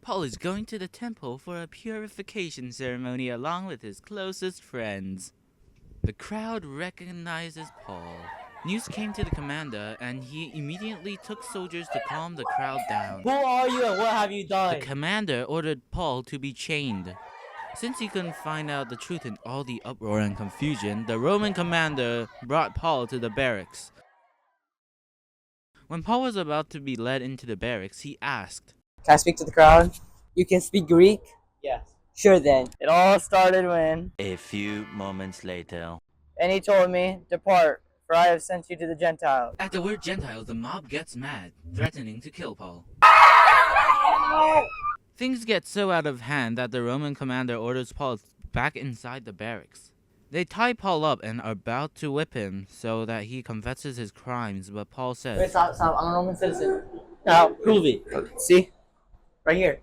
Paul is going to the temple for a purification ceremony along with his closest friends. The crowd recognizes Paul. News came to the commander, and he immediately took soldiers to calm the crowd down. Who are you and what have you done? The commander ordered Paul to be chained. Since he couldn't find out the truth in all the uproar and confusion, the Roman commander brought Paul to the barracks. When Paul was about to be led into the barracks, he asked, Can I speak to the crowd? You can speak Greek? Yes. Sure then. It all started when, A few moments later. and he told me, Depart, for I have sent you to the Gentiles. At the word Gentiles, the mob gets mad, threatening to kill Paul. Things get so out of hand that the Roman commander orders Paul back inside the barracks. They tie Paul up and are about to whip him so that he confesses his crimes, but Paul Wait, says, stop. I'm a Roman citizen. Now, prove it. See? Right here.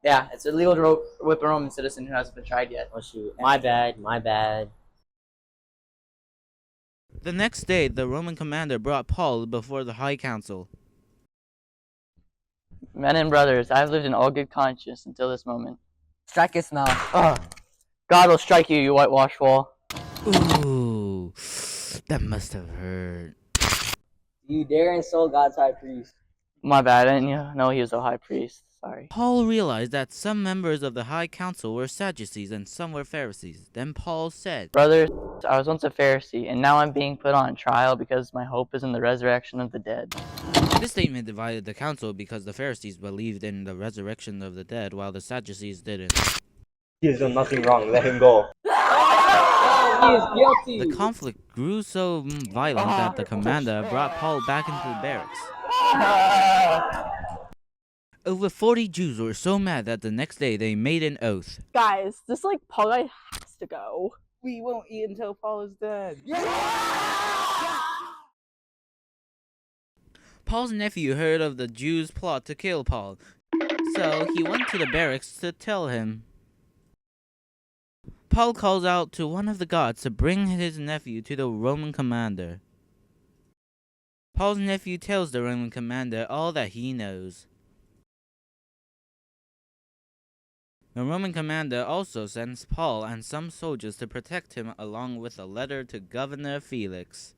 Yeah, it's illegal to whip a Roman citizen who hasn't been tried yet. Oh shoot. My bad. The next day, the Roman commander brought Paul before the high council. Men and brothers, I have lived in all good conscience until this moment. Strike us now. Ugh. God will strike you, you whitewashed wall. Ooh, that must have hurt. You dare insult God's high priest. My bad, I didn't know he was a high priest. Sorry. Paul realized that some members of the high council were Sadducees and some were Pharisees. Then Paul said, Brothers, I was once a Pharisee, and now I'm being put on trial because my hope is in the resurrection of the dead. This statement divided the council because the Pharisees believed in the resurrection of the dead while the Sadducees didn't. He has done nothing wrong. Let him go. He is guilty. The conflict grew so violent that the commander brought Paul back into the barracks. Over 40 Jews were so mad that the next day they made an oath. Guys, this Paul guy has to go. We won't eat until Paul is dead. Paul's nephew heard of the Jews' plot to kill Paul, so he went to the barracks to tell him. Paul calls out to one of the guards to bring his nephew to the Roman commander. Paul's nephew tells the Roman commander all that he knows. The Roman commander also sends Paul and some soldiers to protect him along with a letter to Governor Felix.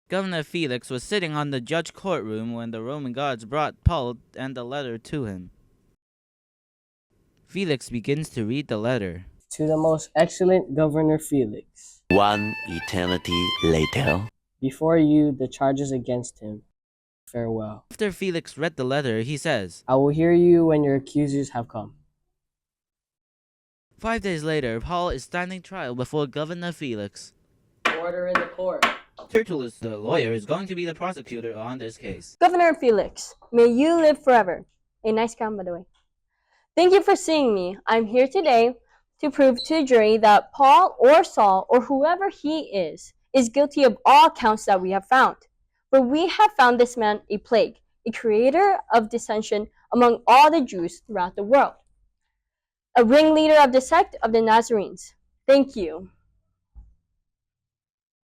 Governor Felix was sitting on the judge courtroom when the Roman guards brought Paul and the letter to him. Felix begins to read the letter. To the most excellent Governor Felix. One eternity later. Before you, the charges against him. Farewell. After Felix read the letter, he says, I will hear you when your accusers have come. 5 days later, Paul is standing trial before Governor Felix. Order in the court. Tertullus, the lawyer, is going to be the prosecutor on this case. Governor Felix, may you live forever. A nice crown, by the way. Thank you for seeing me. I'm here today to prove to the jury that Paul or Saul or whoever he is guilty of all counts that we have found. For we have found this man a plague, a creator of dissension among all the Jews throughout the world, a ringleader of the sect of the Nazarenes. Thank you.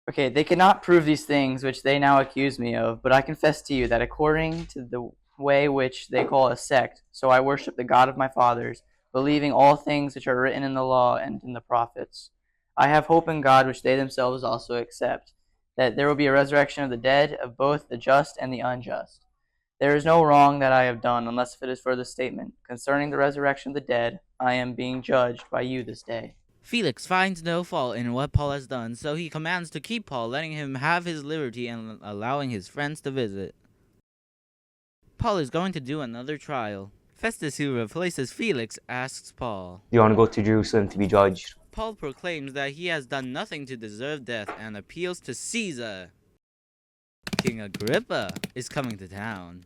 Okay, they cannot prove these things which they now accuse me of, but I confess to you that according to the way which they call a sect, so I worship the God of my fathers, believing all things which are written in the law and in the prophets. I have hope in God which they themselves also accept, that there will be a resurrection of the dead, of both the just and the unjust. There is no wrong that I have done, unless if it is for the statement. Concerning the resurrection of the dead, I am being judged by you this day. Felix finds no fault in what Paul has done, so he commands to keep Paul, letting him have his liberty and allowing his friends to visit. Paul is going to do another trial. Festus, who replaces Felix, asks Paul, You want to go to Jerusalem to be judged? Paul proclaims that he has done nothing to deserve death and appeals to Caesar. King Agrippa is coming to town.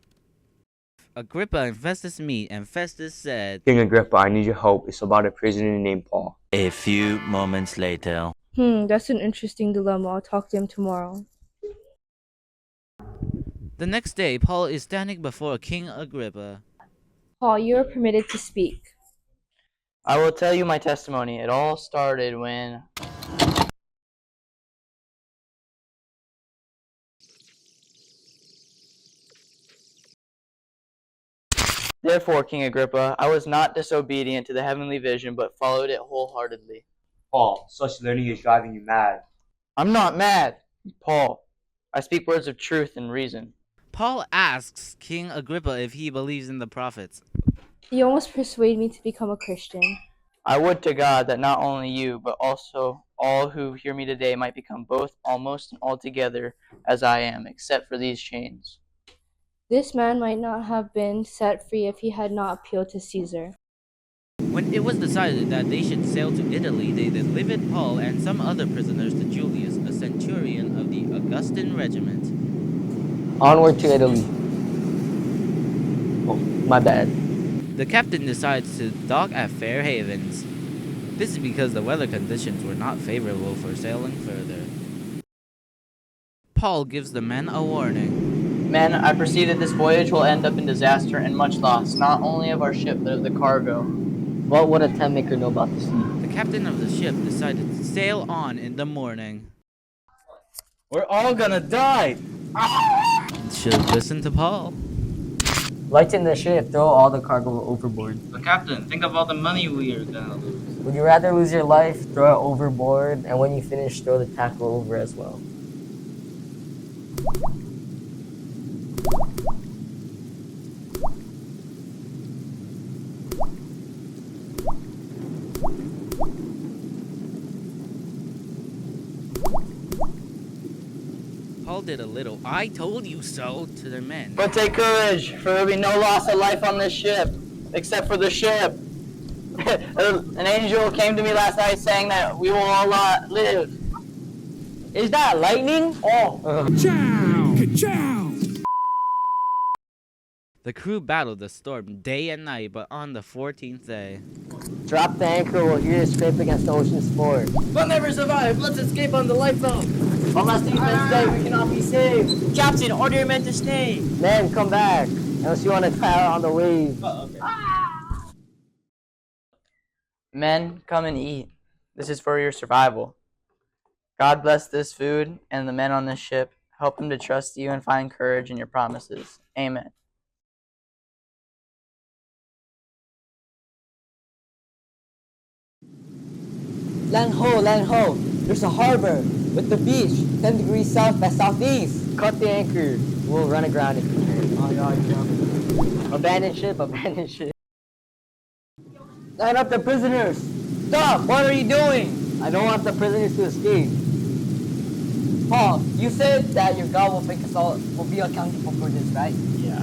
Agrippa and Festus meet, and Festus said, King Agrippa, I need your help. It's about a prisoner named Paul. A few moments later. That's an interesting dilemma. I'll talk to him tomorrow. The next day, Paul is standing before King Agrippa. Paul, you are permitted to speak. I will tell you my testimony. It all started when Therefore, King Agrippa, I was not disobedient to the heavenly vision, but followed it wholeheartedly. Paul, such learning is driving you mad. I'm not mad, Paul. I speak words of truth and reason. Paul asks King Agrippa if he believes in the prophets. You almost persuade me to become a Christian. I would to God that not only you, but also all who hear me today might become both almost and altogether as I am, except for these chains. This man might not have been set free if he had not appealed to Caesar. When it was decided that they should sail to Italy, they delivered Paul and some other prisoners to Julius, a centurion of the Augustan regiment. Onward to Italy. Oh, my bad. The captain decides to dock at Fair Havens. This is because the weather conditions were not favorable for sailing further. Paul gives the men a warning. Men, I perceive that this voyage will end up in disaster and much loss, not only of our ship, but of the cargo. What would a tent maker know about the sea? The captain of the ship decided to sail on in the morning. We're all gonna die! Should listen to Paul. Lighten the ship, throw all the cargo overboard. But captain, think of all the money we are gonna lose. Would you rather lose your life, throw it overboard, and when you finish, throw the tackle over as well? Paul did a little "I told you so" to the men. But take courage, for there will be no loss of life on this ship, except for the ship. An angel came to me last night saying that we will all live. Is that lightning? Oh. The crew battled the storm day and night, but on the 14th day, Drop the anchor, we'll hear it scrape against the ocean's floor. We'll never survive. Let's escape on the lifeboat. Unless these men stay, we cannot be saved. Captain, order your men to stay. Men, come back. Unless you want to die on the waves. Men, come and eat. This is for your survival. God bless this food and the men on this ship. Help them to trust you and find courage in your promises. Amen. Land ho, there's a harbor with the beach, 10 degrees south by southeast. Cut the anchor, we'll run aground if we can. Oh, no. Abandon ship. Line up the prisoners. Stop, what are you doing? I don't want the prisoners to escape. Paul, you said that your God will make us all, will be accountable for this, right? Yeah.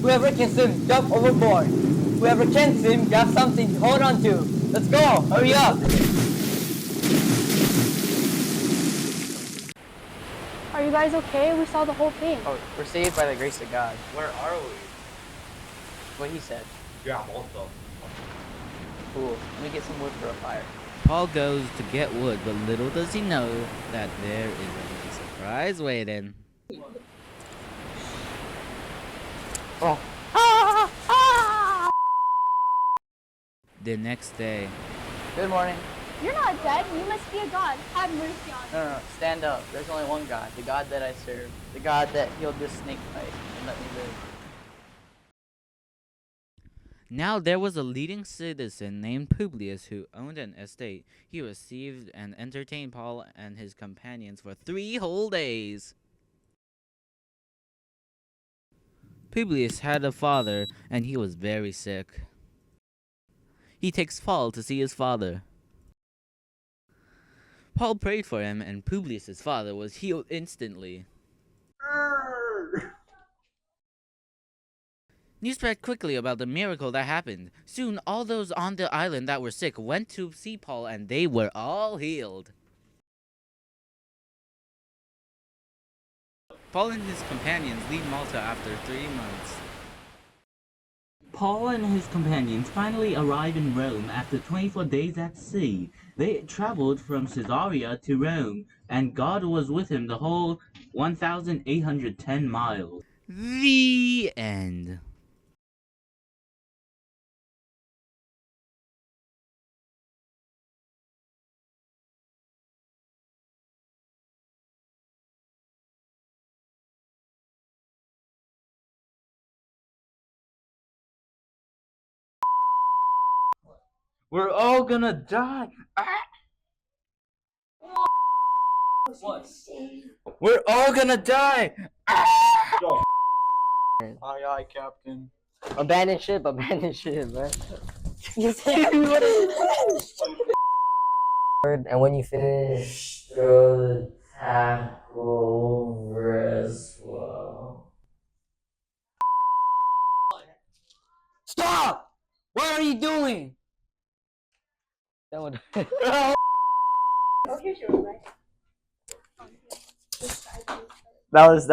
Whoever can swim, jump overboard. Whoever can't swim, grab something to hold on to. Let's go, hurry up. Are you guys okay? We saw the whole thing. Oh, we're saved by the grace of God. Where are we? What he said. Yeah, I'm also. Cool. Let me get some wood for a fire. Paul goes to get wood, but little does he know that there is a surprise waiting. Oh. The next day, Good morning. You're not dead. You must be a god. Have mercy on me. No. Stand up. There's only one God. The God that I serve. The God that healed this snake bite and let me live. now there was a leading citizen named Publius who owned an estate. He received and entertained Paul and his companions for 3 whole days. Publius had a father, and he was very sick. He takes Paul to see his father. Paul prayed for him, and Publius' father was healed instantly. News spread quickly about the miracle that happened. Soon, all those on the island that were sick went to see Paul, and they were all healed. Paul and his companions leave Malta after 3 months. Paul and his companions finally arrive in Rome after 24 days at sea. They traveled from Caesarea to Rome, and God was with him the whole 1,810 miles. The end. We're all gonna die. We're all gonna die. Aye, aye, Captain. Abandon ship, man. And when you finish, throw the tackle over as well. Stop! What are you doing? That one. That was